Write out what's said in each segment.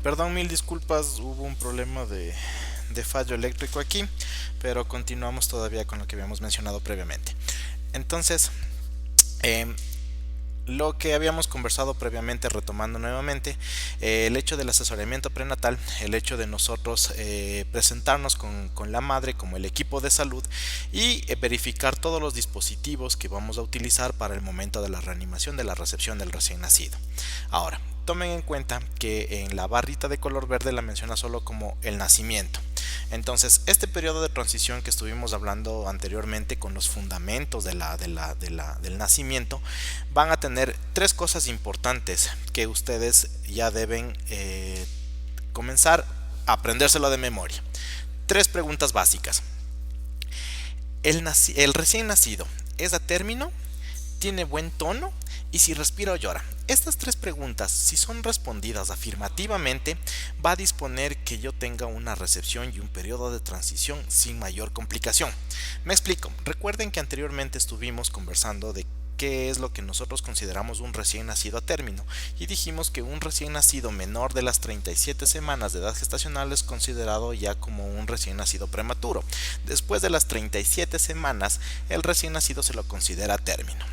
Perdón, mil disculpas, hubo un problema de fallo eléctrico aquí, pero continuamos todavía con lo que habíamos mencionado previamente. Entonces, em, lo que habíamos conversado previamente, retomando nuevamente, el hecho del asesoramiento prenatal, el hecho de nosotros presentarnos con la madre como el equipo de salud y verificar todos los dispositivos que vamos a utilizar para el momento de la reanimación de la recepción del recién nacido. Ahora, tomen en cuenta que en la barrita de color verde la menciona solo como el nacimiento. Entonces, este periodo de transición que estuvimos hablando anteriormente con los fundamentos del nacimiento, van a tener tres cosas importantes que ustedes ya deben comenzar a aprendérselo de memoria. Tres preguntas básicas. El recién nacido es a término, tiene buen tono y si respira o llora. Estas tres preguntas, si son respondidas afirmativamente, va a disponer que yo tenga una recepción y un periodo de transición sin mayor complicación. Me explico. Recuerden que anteriormente estuvimos conversando de qué es lo que nosotros consideramos un recién nacido a término y dijimos que un recién nacido menor de las 37 semanas de edad gestacional es considerado ya como un recién nacido prematuro. Después de las 37 semanas, el recién nacido se lo considera a término.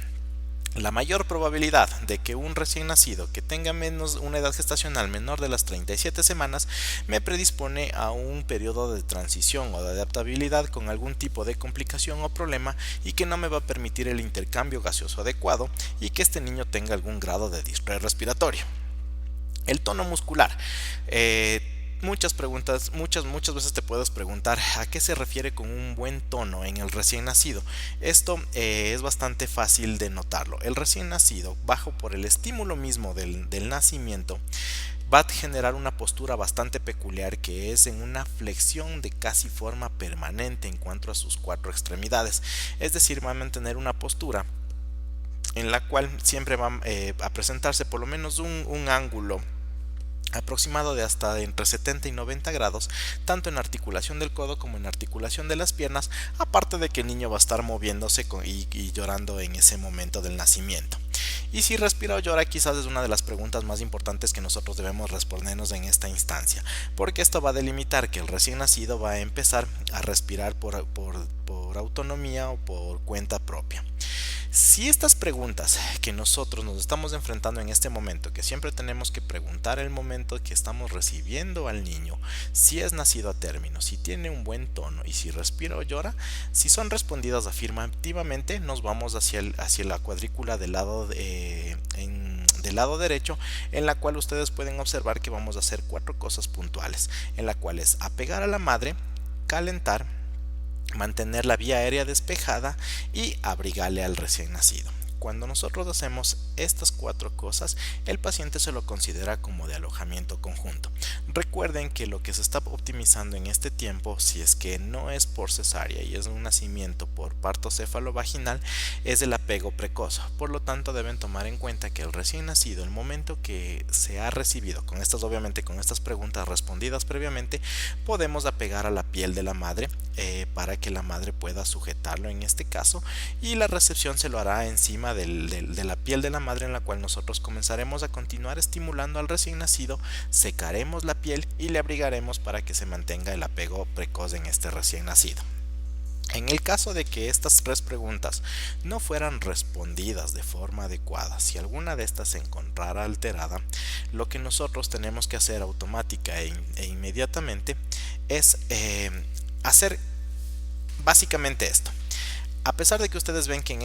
La mayor probabilidad de que un recién nacido que tenga una edad gestacional menor de las 37 semanas me predispone a un periodo de transición o de adaptabilidad con algún tipo de complicación o problema y que no me va a permitir el intercambio gaseoso adecuado y que este niño tenga algún grado de distrés respiratorio. El tono muscular. Muchas preguntas, muchas veces te puedes preguntar a qué se refiere con un buen tono en el recién nacido. Esto es bastante fácil de notarlo. El recién nacido, bajo por el estímulo mismo del nacimiento, va a generar una postura bastante peculiar que es en una flexión de casi forma permanente en cuanto a sus cuatro extremidades. Es decir, va a mantener una postura en la cual siempre va a presentarse por lo menos un ángulo aproximado de hasta entre 70 y 90 grados, tanto en articulación del codo como en articulación de las piernas, aparte de que el niño va a estar moviéndose y llorando en ese momento del nacimiento. Y si respira o llora, quizás es una de las preguntas más importantes que nosotros debemos respondernos en esta instancia, porque esto va a delimitar que el recién nacido va a empezar a respirar por autonomía o por cuenta propia. Si estas preguntas que nosotros nos estamos enfrentando en este momento, que siempre tenemos que preguntar el momento que estamos recibiendo al niño, si es nacido a término, si tiene un buen tono y si respira o llora, si son respondidas afirmativamente, nos vamos hacia la cuadrícula del lado derecho, en la cual ustedes pueden observar que vamos a hacer cuatro cosas puntuales, en la cual es apegar a la madre, calentar, mantener la vía aérea despejada y abrigarle al recién nacido. Cuando nosotros hacemos estas cuatro cosas, el paciente se lo considera como de alojamiento conjunto. Recuerden que lo que se está optimizando en este tiempo, si es que no es por cesárea y es un nacimiento por parto cefalovaginal, es el apego precoz. Por lo tanto, deben tomar en cuenta que el recién nacido, el momento que se ha recibido, obviamente con estas preguntas respondidas previamente, podemos apegar a la piel de la madre para que la madre pueda sujetarlo en este caso, y la recepción se lo hará encima de la piel de la madre, en la cual nosotros comenzaremos a continuar estimulando al recién nacido, secaremos la piel y le abrigaremos para que se mantenga el apego precoz en este recién nacido. En el caso de que estas tres preguntas no fueran respondidas de forma adecuada, si alguna de estas se encontrara alterada, lo que nosotros tenemos que hacer automática e inmediatamente es hacer básicamente esto. A pesar de que ustedes ven que en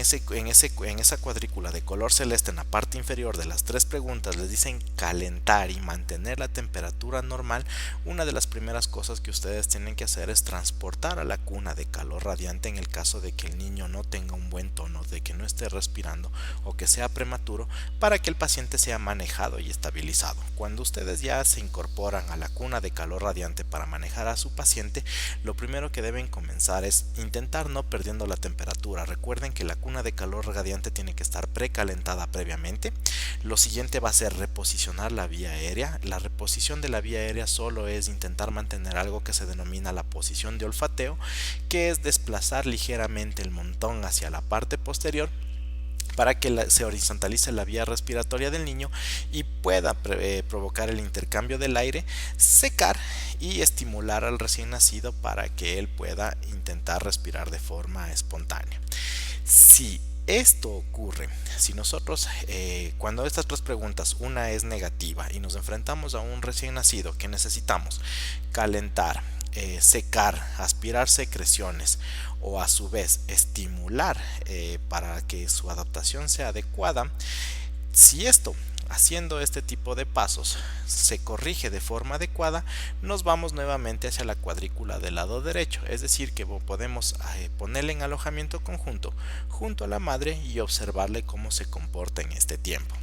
esa cuadrícula de color celeste en la parte inferior de las tres preguntas les dicen calentar y mantener la temperatura normal, una de las primeras cosas que ustedes tienen que hacer es transportar a la cuna de calor radiante en el caso de que el niño no tenga un buen tono, de que no esté respirando o que sea prematuro, para que el paciente sea manejado y estabilizado. Cuando ustedes ya se incorporan a la cuna de calor radiante para manejar a su paciente, lo primero que deben comenzar es intentar no perdiendo la temperatura. Recuerden que la cuna de calor radiante tiene que estar precalentada previamente. Lo siguiente va a ser reposicionar la vía aérea. La reposición de la vía aérea solo es intentar mantener algo que se denomina la posición de olfateo, que es desplazar ligeramente el mentón hacia la parte posterior para que se horizontalice la vía respiratoria del niño y pueda provocar el intercambio del aire, secar y estimular al recién nacido para que él pueda intentar respirar de forma espontánea. Si esto ocurre, si nosotros cuando estas tres preguntas, una es negativa y nos enfrentamos a un recién nacido que necesitamos calentar, secar, aspirar secreciones o a su vez estimular para que su adaptación sea adecuada, si esto, haciendo este tipo de pasos, se corrige de forma adecuada, nos vamos nuevamente hacia la cuadrícula del lado derecho, es decir, que podemos ponerle en alojamiento conjunto junto a la madre y observarle cómo se comporta en este tiempo.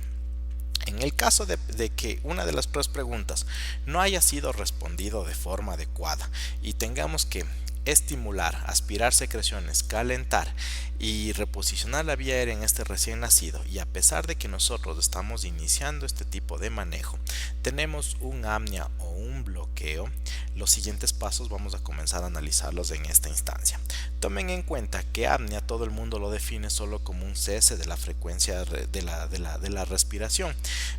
En el caso de que una de las tres preguntas no haya sido respondido de forma adecuada y tengamos que estimular, aspirar secreciones, calentar y reposicionar la vía aérea en este recién nacido, y a pesar de que nosotros estamos iniciando este tipo de manejo, tenemos un apnea o un bloqueo, los siguientes pasos vamos a comenzar a analizarlos en esta instancia. Tomen en cuenta que apnea todo el mundo lo define solo como un cese de la frecuencia de la respiración,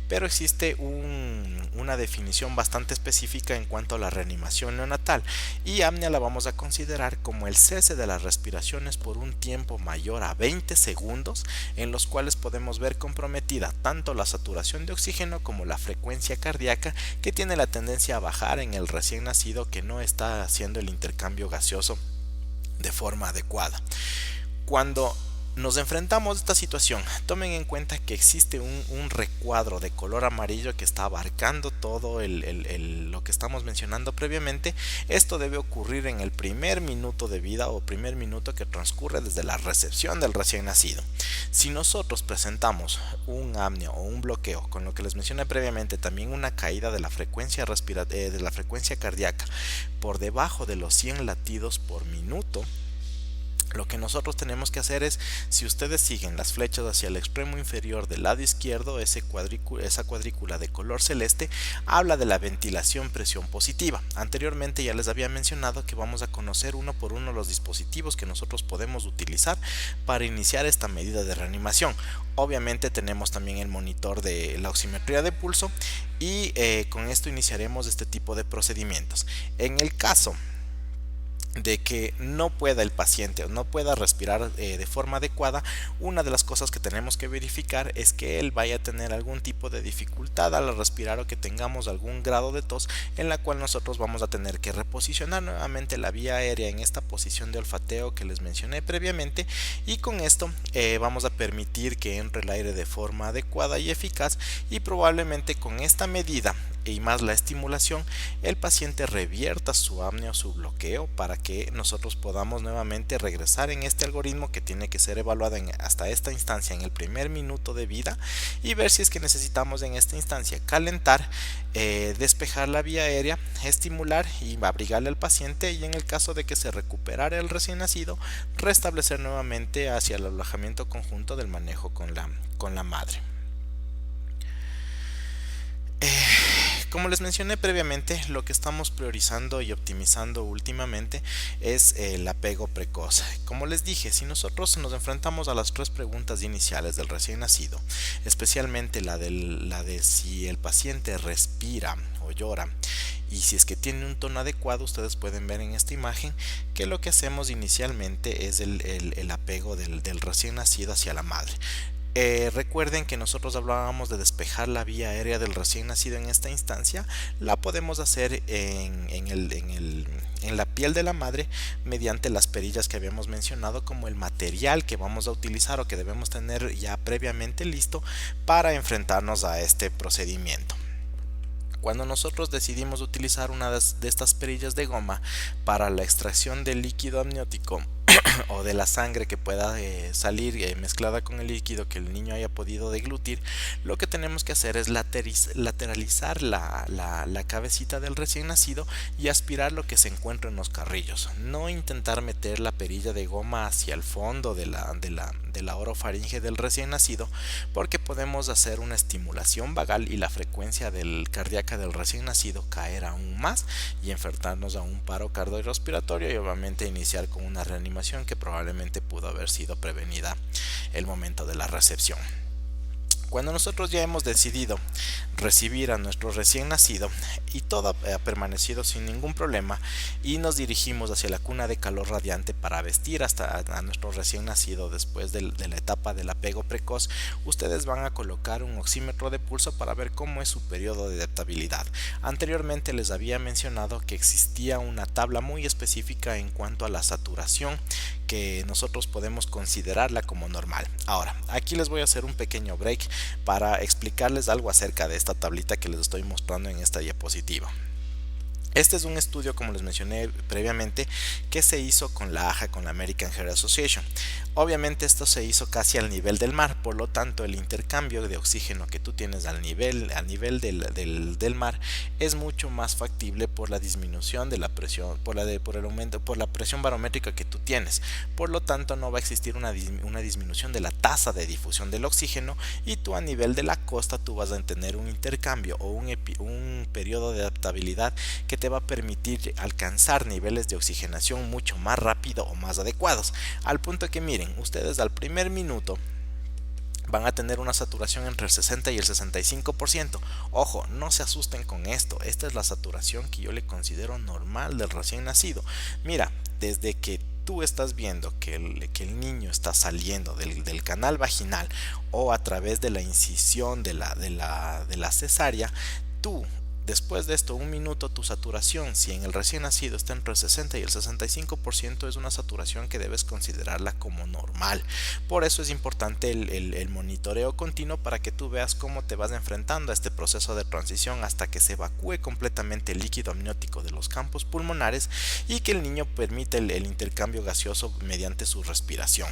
pero existe una definición bastante específica en cuanto a la reanimación neonatal, y apnea la vamos a considerar como el cese de las respiraciones por un tiempo mayor a 20 segundos, en los cuales podemos ver comprometida tanto la saturación de oxígeno como la frecuencia cardíaca, que tiene la tendencia a bajar en el recién nacido que no está haciendo el intercambio gaseoso de forma adecuada. Cuando nos enfrentamos a esta situación, tomen en cuenta que existe un recuadro de color amarillo que está abarcando todo lo que estamos mencionando previamente. Esto debe ocurrir en el primer minuto de vida o primer minuto que transcurre desde la recepción del recién nacido. Si nosotros presentamos un apnea o un bloqueo, con lo que les mencioné previamente, también una caída de la frecuencia de la frecuencia cardíaca por debajo de los 100 latidos por minuto, lo que nosotros tenemos que hacer es, si ustedes siguen las flechas hacia el extremo inferior del lado izquierdo, esa cuadrícula de color celeste habla de la ventilación presión positiva. Anteriormente ya les había mencionado que vamos a conocer uno por uno los dispositivos que nosotros podemos utilizar para iniciar esta medida de reanimación. Obviamente tenemos también el monitor de la oximetría de pulso y con esto iniciaremos este tipo de procedimientos. En el caso de que no pueda el paciente o no pueda respirar de forma adecuada, una de las cosas que tenemos que verificar es que él vaya a tener algún tipo de dificultad al respirar o que tengamos algún grado de tos, en la cual nosotros vamos a tener que reposicionar nuevamente la vía aérea en esta posición de olfateo que les mencioné previamente, y con esto vamos a permitir que entre el aire de forma adecuada y eficaz, y probablemente con esta medida y más la estimulación el paciente revierta su apnea o su bloqueo para que nosotros podamos nuevamente regresar en este algoritmo que tiene que ser evaluado hasta esta instancia en el primer minuto de vida, y ver si es que necesitamos en esta instancia calentar, despejar la vía aérea, estimular y abrigarle al paciente, y en el caso de que se recuperara el recién nacido, restablecer nuevamente hacia el alojamiento conjunto del manejo con la madre. Como les mencioné previamente, lo que estamos priorizando y optimizando últimamente es el apego precoz. Como les dije, si nosotros nos enfrentamos a las tres preguntas iniciales del recién nacido, especialmente la de si el paciente respira o llora, y si es que tiene un tono adecuado, ustedes pueden ver en esta imagen que lo que hacemos inicialmente es el apego del recién nacido hacia la madre. Recuerden que nosotros hablábamos de despejar la vía aérea del recién nacido. En esta instancia la podemos hacer en la piel de la madre mediante las perillas que habíamos mencionado como el material que vamos a utilizar o que debemos tener ya previamente listo para enfrentarnos a este procedimiento. Cuando nosotros decidimos utilizar una de estas perillas de goma para la extracción del líquido amniótico o de la sangre que pueda salir mezclada con el líquido que el niño haya podido deglutir, lo que tenemos que hacer es lateralizar la cabecita del recién nacido y aspirar lo que se encuentra en los carrillos. No intentar meter la perilla de goma hacia el fondo de la orofaringe del recién nacido, porque podemos hacer una estimulación vagal y la frecuencia cardíaca del recién nacido caer aún más y enfrentarnos a un paro cardiorrespiratorio y obviamente iniciar con una reanimación situación que probablemente pudo haber sido prevenida el momento de la recepción. Cuando nosotros ya hemos decidido recibir a nuestro recién nacido y todo ha permanecido sin ningún problema y nos dirigimos hacia la cuna de calor radiante para vestir hasta a nuestro recién nacido después de la etapa del apego precoz, ustedes van a colocar un oxímetro de pulso para ver cómo es su periodo de adaptabilidad. Anteriormente les había mencionado que existía una tabla muy específica en cuanto a la saturación que nosotros podemos considerarla como normal. Ahora, aquí les voy a hacer un pequeño break para explicarles algo acerca de esta tablita que les estoy mostrando en esta diapositiva. Este es un estudio, como les mencioné previamente, que se hizo con la AHA, con la American Heart Association. Obviamente esto se hizo casi al nivel del mar, por lo tanto el intercambio de oxígeno que tú tienes al nivel del mar es mucho más factible por la disminución de la presión, por el aumento, por la presión barométrica que tú tienes. Por lo tanto no va a existir una disminución de la tasa de difusión del oxígeno y tú a nivel de la costa tú vas a tener un intercambio o un periodo de adaptabilidad que te va a permitir alcanzar niveles de oxigenación mucho más rápido o más adecuados, al punto que miren, ustedes al primer minuto van a tener una saturación entre el 60 y el 65%. Ojo, no se asusten con esto, esta es la saturación que yo le considero normal del recién nacido. Mira, desde que tú estás viendo que el niño está saliendo del canal vaginal o a través de la incisión de la cesárea, tú después de esto, un minuto, tu saturación, si en el recién nacido está entre el 60 y el 65%, es una saturación que debes considerarla como normal. Por eso es importante el monitoreo continuo para que tú veas cómo te vas enfrentando a este proceso de transición hasta que se evacúe completamente el líquido amniótico de los campos pulmonares y que el niño permite el intercambio gaseoso mediante su respiración.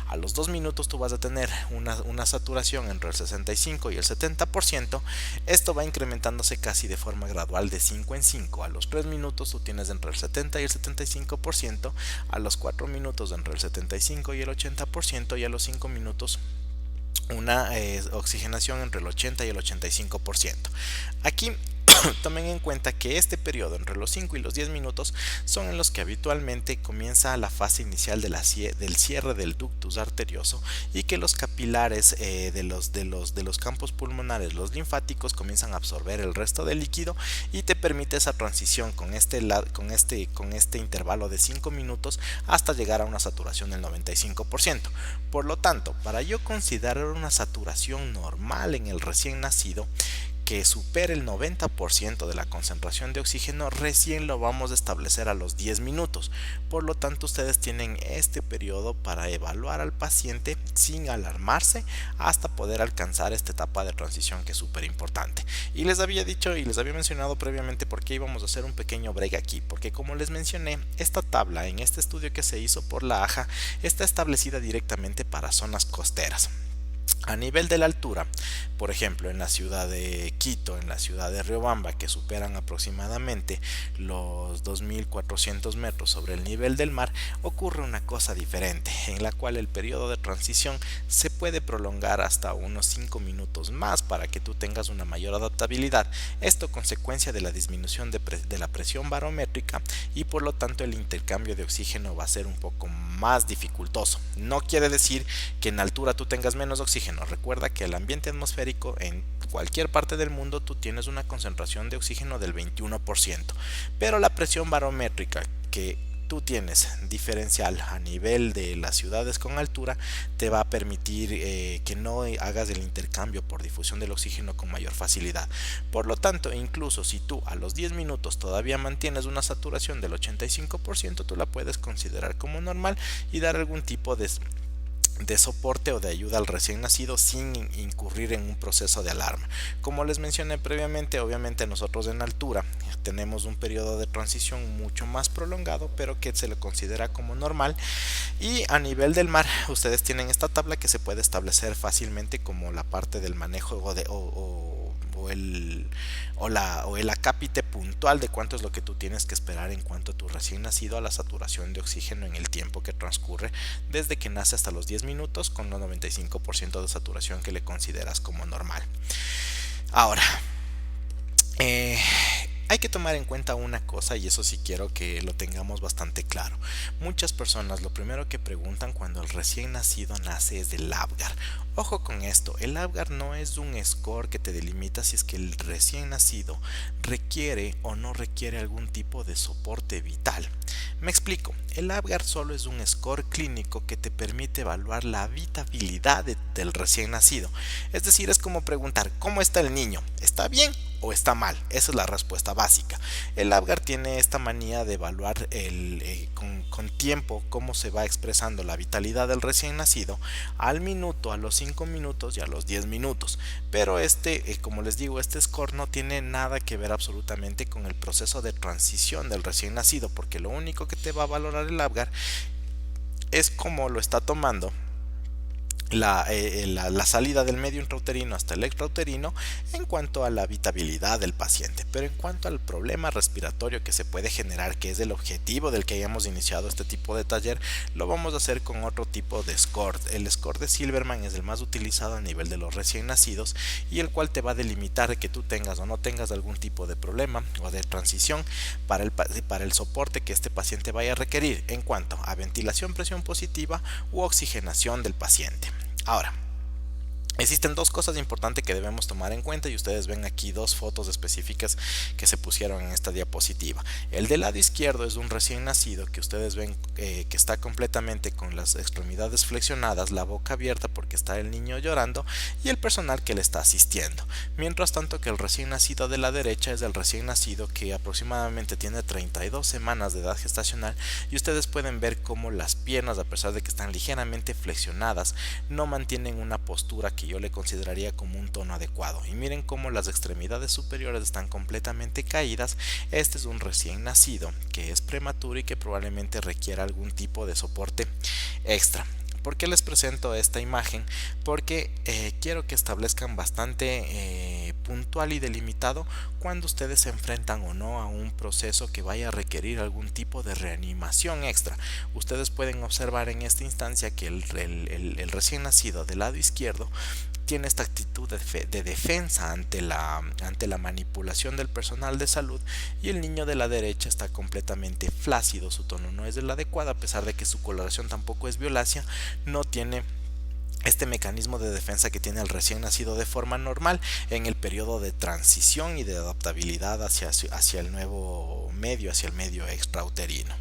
A los 2 minutos tú vas a tener una saturación entre el 65 y el 70%. Esto va incrementándose casi de forma gradual de 5 en 5. A los 3 minutos tú tienes entre el 70 y el 75%, a los 4 minutos entre el 75 y el 80% y a los 5 minutos una oxigenación entre el 80 y el 85%. Aquí tomen en cuenta que este periodo entre los 5 y los 10 minutos son en los que habitualmente comienza la fase inicial del cierre del ductus arterioso y que los capilares de los campos pulmonares, los linfáticos, comienzan a absorber el resto del líquido y te permite esa transición con este intervalo de 5 minutos hasta llegar a una saturación del 95%. Por lo tanto, para yo considerar una saturación normal en el recién nacido, que supere el 90% de la concentración de oxígeno, recién lo vamos a establecer a los 10 minutos. Por lo tanto, ustedes tienen este periodo para evaluar al paciente sin alarmarse hasta poder alcanzar esta etapa de transición que es súper importante. Y les había dicho y les había mencionado previamente por qué íbamos a hacer un pequeño break aquí, porque como les mencioné, esta tabla en este estudio que se hizo por la AHA está establecida directamente para zonas costeras. A nivel de la altura, por ejemplo en la ciudad de Quito, en la ciudad de Riobamba, que superan aproximadamente los 2400 metros sobre el nivel del mar, ocurre una cosa diferente, en la cual el periodo de transición se puede prolongar hasta unos 5 minutos más para que tú tengas una mayor adaptabilidad. Esto consecuencia de la disminución de la presión barométrica y por lo tanto el intercambio de oxígeno va a ser un poco más dificultoso. No quiere decir que en altura tú tengas menos oxígeno. Recuerda que el ambiente atmosférico en cualquier parte del mundo tú tienes una concentración de oxígeno del 21%, pero la presión barométrica que tú tienes diferencial a nivel de las ciudades con altura te va a permitir que no hagas el intercambio por difusión del oxígeno con mayor facilidad. Por lo tanto, incluso si tú a los 10 minutos todavía mantienes una saturación del 85%, tú la puedes considerar como normal y dar algún tipo de soporte o de ayuda al recién nacido sin incurrir en un proceso de alarma. Como les mencioné previamente, obviamente nosotros en altura tenemos un periodo de transición mucho más prolongado, pero que se le considera como normal, y a nivel del mar ustedes tienen esta tabla que se puede establecer fácilmente como la parte del manejo el acápite puntual de cuánto es lo que tú tienes que esperar en cuanto a tu recién nacido a la saturación de oxígeno en el tiempo que transcurre desde que nace hasta los 10 minutos con el 95% de saturación que le consideras como normal. Ahora, Hay que tomar en cuenta una cosa y eso sí quiero que lo tengamos bastante claro. Muchas personas lo primero que preguntan cuando el recién nacido nace es del Apgar. Ojo con esto, el Apgar no es un score que te delimita si es que el recién nacido requiere o no requiere algún tipo de soporte vital. Me explico, el Apgar solo es un score clínico que te permite evaluar la habitabilidad del recién nacido. Es decir, es como preguntar, ¿cómo está el niño? ¿Está bien o está mal? Esa es la respuesta básica. El Apgar tiene esta manía de evaluar con tiempo cómo se va expresando la vitalidad del recién nacido al minuto, a los 5 minutos y a los 10 minutos. Pero como les digo, este score no tiene nada que ver absolutamente con el proceso de transición del recién nacido, porque lo único que te va a valorar el Apgar es cómo lo está tomando la salida del medio intrauterino hasta el extrauterino en cuanto a la habitabilidad del paciente. Pero en cuanto al problema respiratorio que se puede generar, que es el objetivo del que hayamos iniciado este tipo de taller, lo vamos a hacer con otro tipo de score. El score de Silverman es el más utilizado a nivel de los recién nacidos y el cual te va a delimitar que tú tengas o no tengas algún tipo de problema o de transición para el soporte que este paciente vaya a requerir en cuanto a ventilación, presión positiva u oxigenación del paciente. Ahora, existen dos cosas importantes que debemos tomar en cuenta y ustedes ven aquí dos fotos específicas que se pusieron en esta diapositiva. El del lado izquierdo es un recién nacido que ustedes ven que está completamente con las extremidades flexionadas, la boca abierta porque está el niño llorando y el personal que le está asistiendo. Mientras tanto que el recién nacido de la derecha es el recién nacido que aproximadamente tiene 32 semanas de edad gestacional y ustedes pueden ver cómo las piernas, a pesar de que están ligeramente flexionadas, no mantienen una postura que yo le consideraría como un tono adecuado. Y miren cómo las extremidades superiores están completamente caídas. Este es un recién nacido que es prematuro y que probablemente requiera algún tipo de soporte extra. ¿Por qué les presento esta imagen? Porque quiero que establezcan bastante puntual y delimitado cuando ustedes se enfrentan o no a un proceso que vaya a requerir algún tipo de reanimación extra. Ustedes pueden observar en esta instancia que el recién nacido del lado izquierdo tiene esta actitud de defensa ante la manipulación del personal de salud y el niño de la derecha está completamente flácido, su tono no es el adecuado, a pesar de que su coloración tampoco es violácea, no tiene este mecanismo de defensa que tiene el recién nacido de forma normal en el periodo de transición y de adaptabilidad hacia el nuevo medio, hacia el medio extrauterino.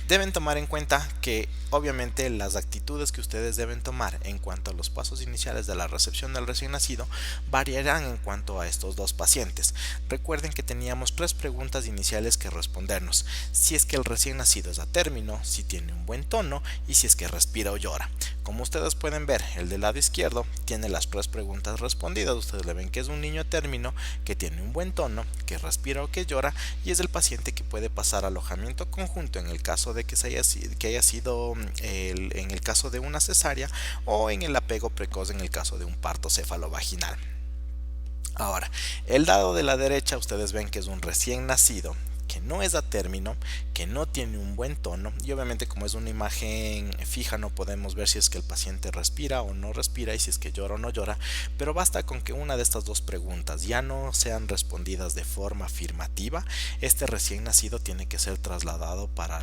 Deben tomar en cuenta que obviamente las actitudes que ustedes deben tomar en cuanto a los pasos iniciales de la recepción del recién nacido variarán en cuanto a estos dos pacientes. Recuerden que teníamos tres preguntas iniciales que respondernos: si es que el recién nacido es a término, si tiene un buen tono y si es que respira o llora. Como ustedes pueden ver, el del lado izquierdo tiene las tres preguntas respondidas. Ustedes le ven que es un niño a término, que tiene un buen tono, que respira o que llora, y es el paciente que puede pasar alojamiento conjunto en el caso de que haya sido en el caso de una cesárea o en el apego precoz en el caso de un parto cefalovaginal. Ahora, el lado de la derecha ustedes ven que es un recién nacido que no es a término, que no tiene un buen tono y obviamente como es una imagen fija no podemos ver si es que el paciente respira o no respira y si es que llora o no llora, pero basta con que una de estas dos preguntas ya no sean respondidas de forma afirmativa. Este recién nacido tiene que ser trasladado para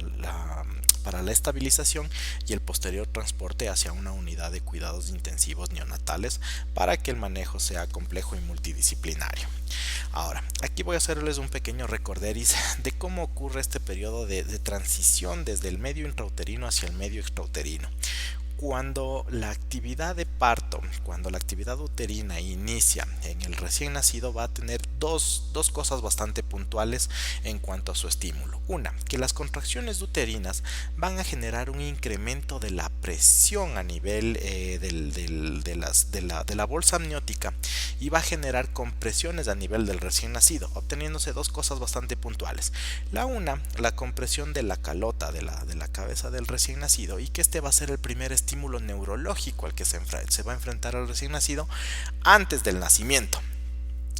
la estabilización y el posterior transporte hacia una unidad de cuidados intensivos neonatales para que el manejo sea complejo y multidisciplinario. Ahora, aquí voy a hacerles un pequeño recorderis de cómo ocurre este periodo de transición desde el medio intrauterino hacia el medio extrauterino. Cuando la actividad de parto, cuando la actividad uterina inicia en el recién nacido, va a tener dos cosas bastante puntuales en cuanto a su estímulo. Una, que las contracciones uterinas van a generar un incremento de la presión a nivel de la bolsa amniótica y va a generar compresiones a nivel del recién nacido, obteniéndose dos cosas bastante puntuales. La una, la compresión de la calota de la cabeza del recién nacido y que este va a ser el primer estímulo neurológico al que se va a enfrentar el recién nacido antes del nacimiento.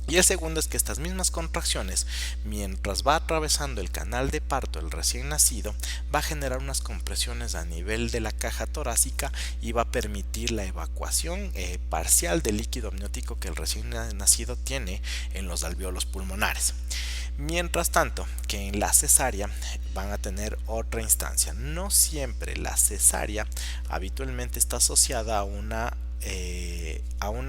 Y el segundo es que estas mismas contracciones, mientras va atravesando el canal de parto el recién nacido, va a generar unas compresiones a nivel de la caja torácica y va a permitir la evacuación parcial del líquido amniótico que el recién nacido tiene en los alvéolos pulmonares. Mientras tanto, que en la cesárea van a tener otra instancia. No siempre la cesárea habitualmente está asociada a una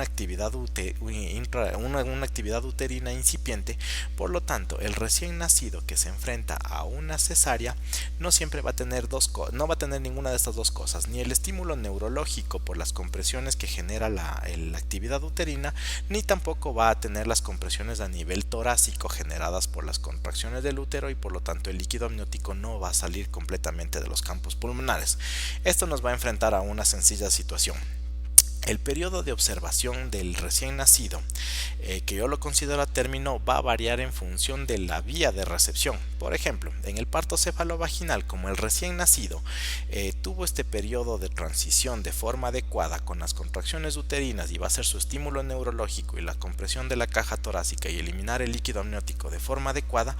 actividad, una actividad uterina incipiente. Por lo tanto, el recién nacido que se enfrenta a una cesárea no siempre va a tener no va a tener ninguna de estas dos cosas, ni el estímulo neurológico por las compresiones que genera la actividad uterina, ni tampoco va a tener las compresiones a nivel torácico generadas por las contracciones del útero, y por lo tanto el líquido amniótico no va a salir completamente de los campos pulmonares. Esto nos va a enfrentar a una sencilla situación. El periodo de observación del recién nacido, que yo lo considero a término, va a variar en función de la vía de recepción. Por ejemplo, en el parto cefalovaginal, como el recién nacido tuvo este periodo de transición de forma adecuada con las contracciones uterinas y va a ser su estímulo neurológico y la compresión de la caja torácica y eliminar el líquido amniótico de forma adecuada,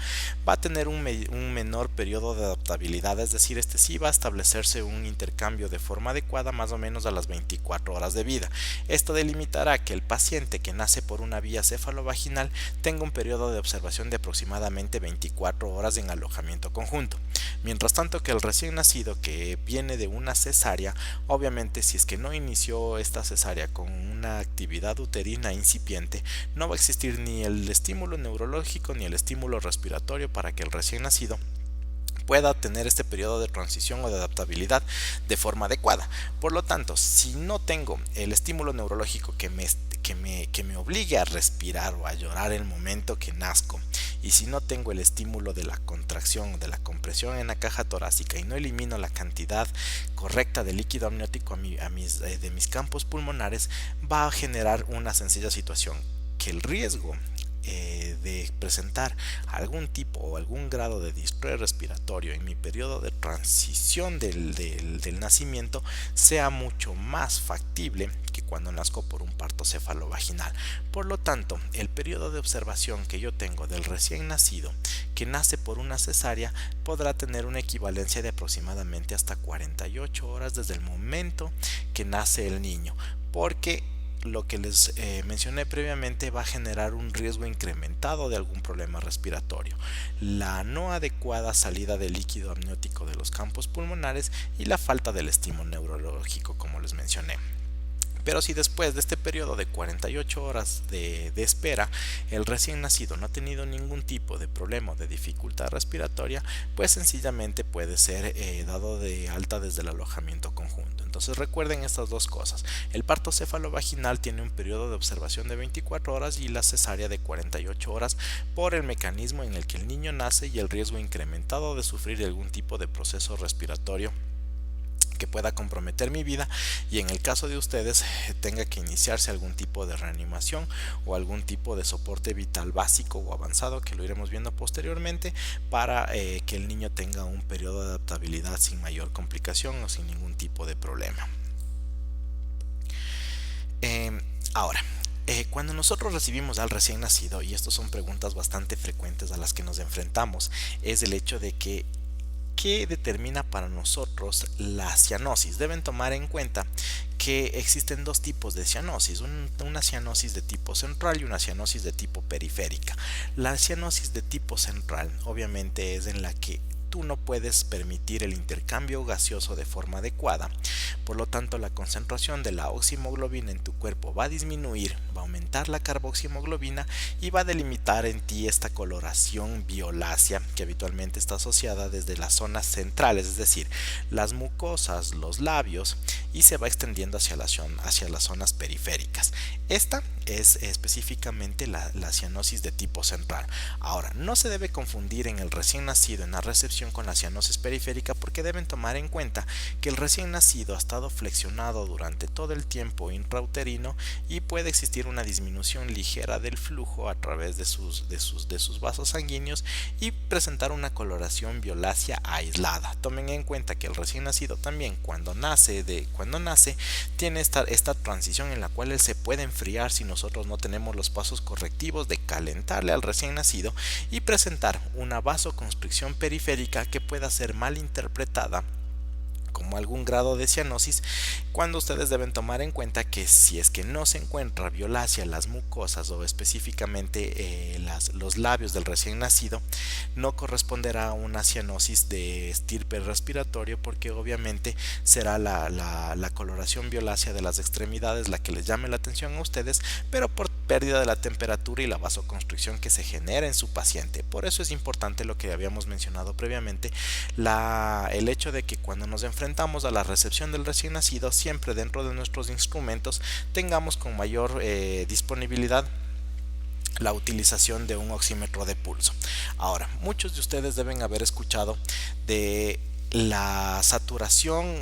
va a tener un menor periodo de adaptabilidad, es decir, este sí va a establecerse un intercambio de forma adecuada más o menos a las 24 horas de vida. Esto delimitará que el paciente que nace por una vía cefalovaginal tenga un periodo de observación de aproximadamente 24 horas en alojamiento conjunto. Mientras tanto que el recién nacido que viene de una cesárea, obviamente si es que no inició esta cesárea con una actividad uterina incipiente, no va a existir ni el estímulo neurológico ni el estímulo respiratorio para que el recién nacido pueda tener este periodo de transición o de adaptabilidad de forma adecuada. Por lo tanto, si no tengo el estímulo neurológico que me obligue a respirar o a llorar el momento que nazco, y si no tengo el estímulo de la contracción o de la compresión en la caja torácica y no elimino la cantidad correcta de líquido amniótico de mis campos pulmonares, va a generar una sencilla situación, que el riesgo de presentar algún tipo o algún grado de distrés respiratorio en mi periodo de transición del nacimiento sea mucho más factible que cuando nazco por un parto cefalovaginal. Por lo tanto, el periodo de observación que yo tengo del recién nacido que nace por una cesárea podrá tener una equivalencia de aproximadamente hasta 48 horas desde el momento que nace el niño, porque lo que les mencioné previamente va a generar un riesgo incrementado de algún problema respiratorio, la no adecuada salida de líquido amniótico de los campos pulmonares y la falta del estímulo neurológico, como les mencioné. Pero si después de este periodo de 48 horas de espera el recién nacido no ha tenido ningún tipo de problema o de dificultad respiratoria, pues sencillamente puede ser dado de alta desde el alojamiento conjunto. Entonces recuerden estas dos cosas: el parto cefalovaginal tiene un periodo de observación de 24 horas y la cesárea de 48 horas por el mecanismo en el que el niño nace y el riesgo incrementado de sufrir algún tipo de proceso respiratorio que pueda comprometer mi vida, y en el caso de ustedes tenga que iniciarse algún tipo de reanimación o algún tipo de soporte vital básico o avanzado, que lo iremos viendo posteriormente, para que el niño tenga un periodo de adaptabilidad sin mayor complicación o sin ningún tipo de problema. Ahora, cuando nosotros recibimos al recién nacido, y estas son preguntas bastante frecuentes a las que nos enfrentamos, es el hecho de que ¿qué determina para nosotros la cianosis? Deben tomar en cuenta que existen dos tipos de cianosis, una cianosis de tipo central y una cianosis de tipo periférica. La cianosis de tipo central obviamente es en la que tú no puedes permitir el intercambio gaseoso de forma adecuada, por lo tanto la concentración de la oxihemoglobina en tu cuerpo va a disminuir, va a aumentar la carboxihemoglobina y va a delimitar en ti esta coloración violácea que habitualmente está asociada desde las zonas centrales, es decir, las mucosas, los labios, y se va extendiendo hacia las zonas periféricas. Esta es específicamente la cianosis de tipo central. Ahora, no se debe confundir en el recién nacido en la recepción relación con la cianosis periférica, porque deben tomar en cuenta que el recién nacido ha estado flexionado durante todo el tiempo intrauterino y puede existir una disminución ligera del flujo a través de sus vasos sanguíneos y presentar una coloración violácea aislada. Tomen en cuenta que el recién nacido también cuando nace tiene esta transición en la cual él se puede enfriar si nosotros no tenemos los pasos correctivos de calentarle al recién nacido y presentar una vasoconstricción periférica que pueda ser mal interpretada como algún grado de cianosis, cuando ustedes deben tomar en cuenta que si es que no se encuentra violácea las mucosas o específicamente los labios del recién nacido, no corresponderá a una cianosis de estirpe respiratorio, porque obviamente será la coloración violácea de las extremidades la que les llame la atención a ustedes, pero por pérdida de la temperatura y la vasoconstricción que se genera en su paciente. Por eso es importante lo que habíamos mencionado previamente, el hecho de que cuando nos enfrentamos a la recepción del recién nacido, siempre dentro de nuestros instrumentos tengamos con mayor disponibilidad la utilización de un oxímetro de pulso. Ahora, muchos de ustedes deben haber escuchado de la saturación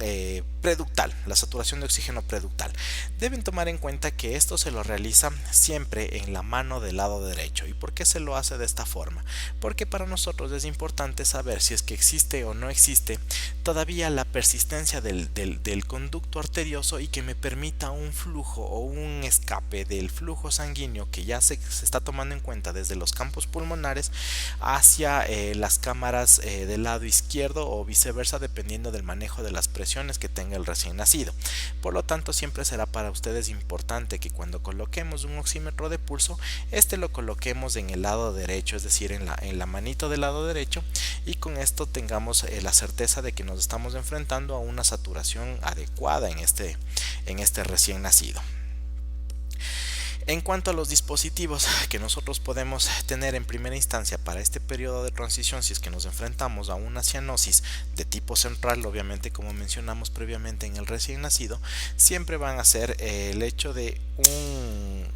preductal, la saturación de oxígeno preductal. Deben tomar en cuenta que esto se lo realiza siempre en la mano del lado derecho. ¿Y por qué se lo hace de esta forma? Porque para nosotros es importante saber si es que existe o no existe todavía la persistencia del conducto arterioso y que me permita un flujo o un escape del flujo sanguíneo que ya se está tomando en cuenta desde los campos pulmonares hacia las cámaras del lado izquierdo o viceversa, dependiendo del manejo de las presiones que tenga el recién nacido. Por lo tanto, siempre será para ustedes importante que cuando coloquemos un oxímetro de pulso, lo coloquemos en el lado derecho, es decir, en la manito del lado derecho, y con esto tengamos la certeza de que nos estamos enfrentando a una saturación adecuada en este recién nacido. En cuanto a los dispositivos que nosotros podemos tener en primera instancia para este periodo de transición, si es que nos enfrentamos a una cianosis de tipo central, obviamente como mencionamos previamente en el recién nacido, siempre van a ser el hecho de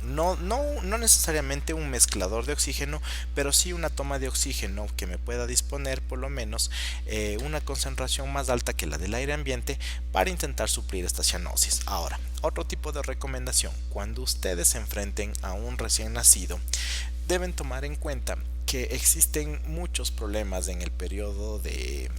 no necesariamente un mezclador de oxígeno, pero sí una toma de oxígeno que me pueda disponer por lo menos una concentración más alta que la del aire ambiente para intentar suplir esta cianosis. Ahora, otro tipo de recomendación: cuando ustedes se enfrenten a un recién nacido, deben tomar en cuenta que existen muchos problemas en el periodo del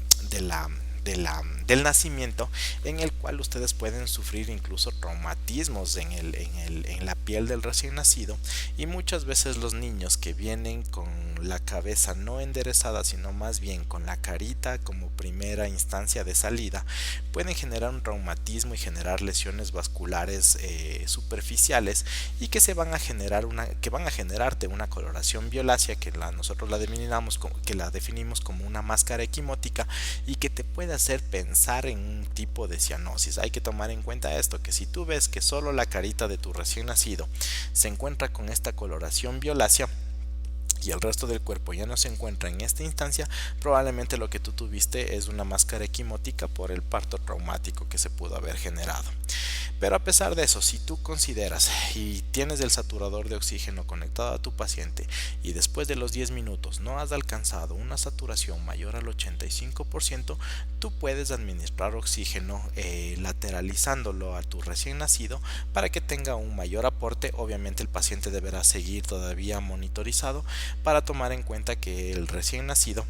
nacimiento, en el cual ustedes pueden sufrir incluso traumatismos en la piel del recién nacido, y muchas veces los niños que vienen con la cabeza no enderezada, sino más bien con la carita como primera instancia de salida, pueden generar un traumatismo y generar lesiones vasculares superficiales, y que van a generarte una coloración violácea que nosotros la definimos como una máscara equimótica, y que te puede hacer pensar en un tipo de cianosis. Hay que tomar en cuenta esto, que si tú ves que solo la carita de tu recién nacido se encuentra con esta coloración violácea y el resto del cuerpo ya no se encuentra en esta instancia, probablemente lo que tú tuviste es una máscara equimótica por el parto traumático que se pudo haber generado. Pero a pesar de eso, si tú consideras y tienes el saturador de oxígeno conectado a tu paciente y después de los 10 minutos no has alcanzado una saturación mayor al 85%, tú puedes administrar oxígeno lateralizándolo a tu recién nacido para que tenga un mayor aporte. Obviamente el paciente deberá seguir todavía monitorizado para tomar en cuenta que el recién nacido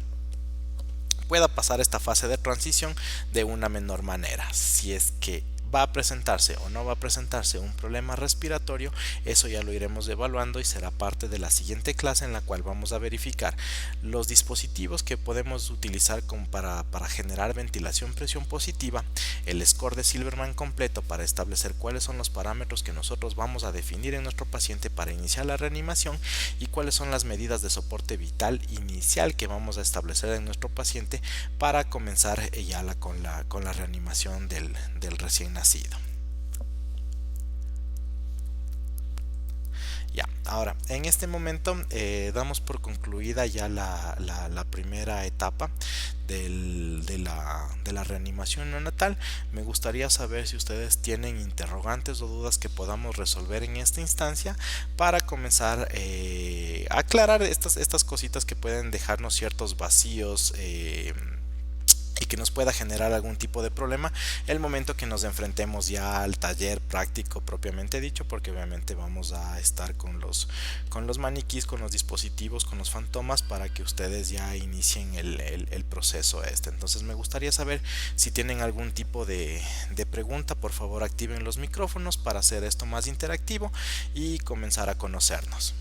pueda pasar esta fase de transición de una menor manera. Si es que va a presentarse o no va a presentarse un problema respiratorio, eso ya lo iremos evaluando y será parte de la siguiente clase, en la cual vamos a verificar los dispositivos que podemos utilizar para generar ventilación presión positiva, el score de Silverman completo para establecer cuáles son los parámetros que nosotros vamos a definir en nuestro paciente para iniciar la reanimación, y cuáles son las medidas de soporte vital inicial que vamos a establecer en nuestro paciente para comenzar con la reanimación del recién nacido. Ya, ahora en este momento damos por concluida ya la primera etapa de la reanimación neonatal. Me gustaría saber si ustedes tienen interrogantes o dudas que podamos resolver en esta instancia para comenzar a aclarar estas cositas que pueden dejarnos ciertos vacíos y que nos pueda generar algún tipo de problema el momento que nos enfrentemos ya al taller práctico propiamente dicho, porque obviamente vamos a estar con los maniquís, con los dispositivos, con los fantomas, para que ustedes ya inicien el proceso este. Entonces me gustaría saber si tienen algún tipo de pregunta. Por favor activen los micrófonos para hacer esto más interactivo y comenzar a conocernos.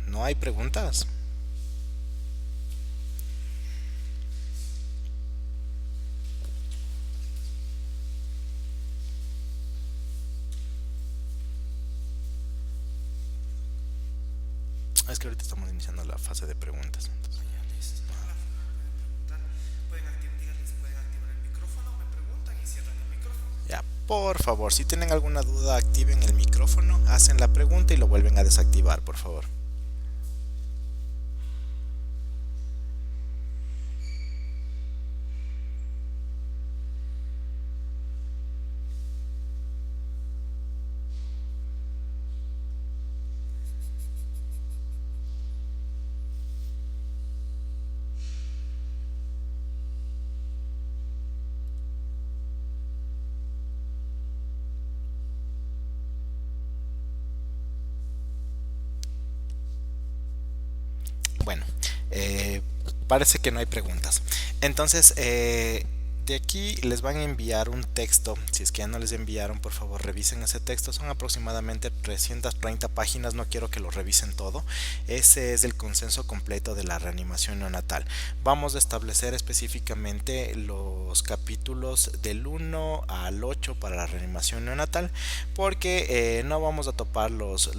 ¿No hay preguntas? Es que ahorita estamos iniciando la fase de preguntas. Entonces, ya, por favor, si tienen alguna duda, activen el micrófono, hacen la pregunta y lo vuelven a desactivar, por favor. Bueno, eh, parece que no hay preguntas. Entonces, de aquí les van a enviar un texto. Si es que ya no les enviaron, por favor revisen ese texto. Son aproximadamente 330 páginas, no quiero que lo revisen todo. Ese es el consenso completo de la reanimación neonatal. Vamos a establecer específicamente los capítulos del 1 al 8 para la reanimación neonatal, porque no vamos a topar los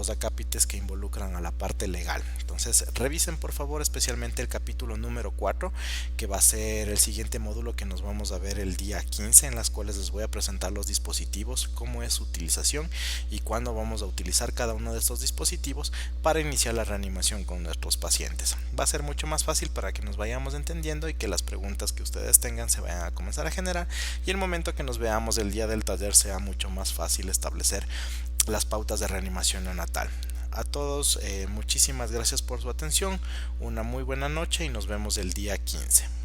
acápites que involucran a la parte legal. Entonces revisen por favor especialmente el capítulo número 4, que va a ser el siguiente módulo que nos vamos a ver el día 15, en las cuales les voy a presentar los dispositivos, cómo es su utilización y cuándo vamos a utilizar cada uno de estos dispositivos para iniciar la reanimación con nuestros pacientes. Va a ser mucho más fácil para que nos vayamos entendiendo y que las preguntas que ustedes tengan se vayan a comenzar a generar, y el momento que nos veamos el día del taller sea mucho más fácil establecer las pautas de reanimación neonatal. A todos muchísimas gracias por su atención, una muy buena noche y nos vemos el día 15.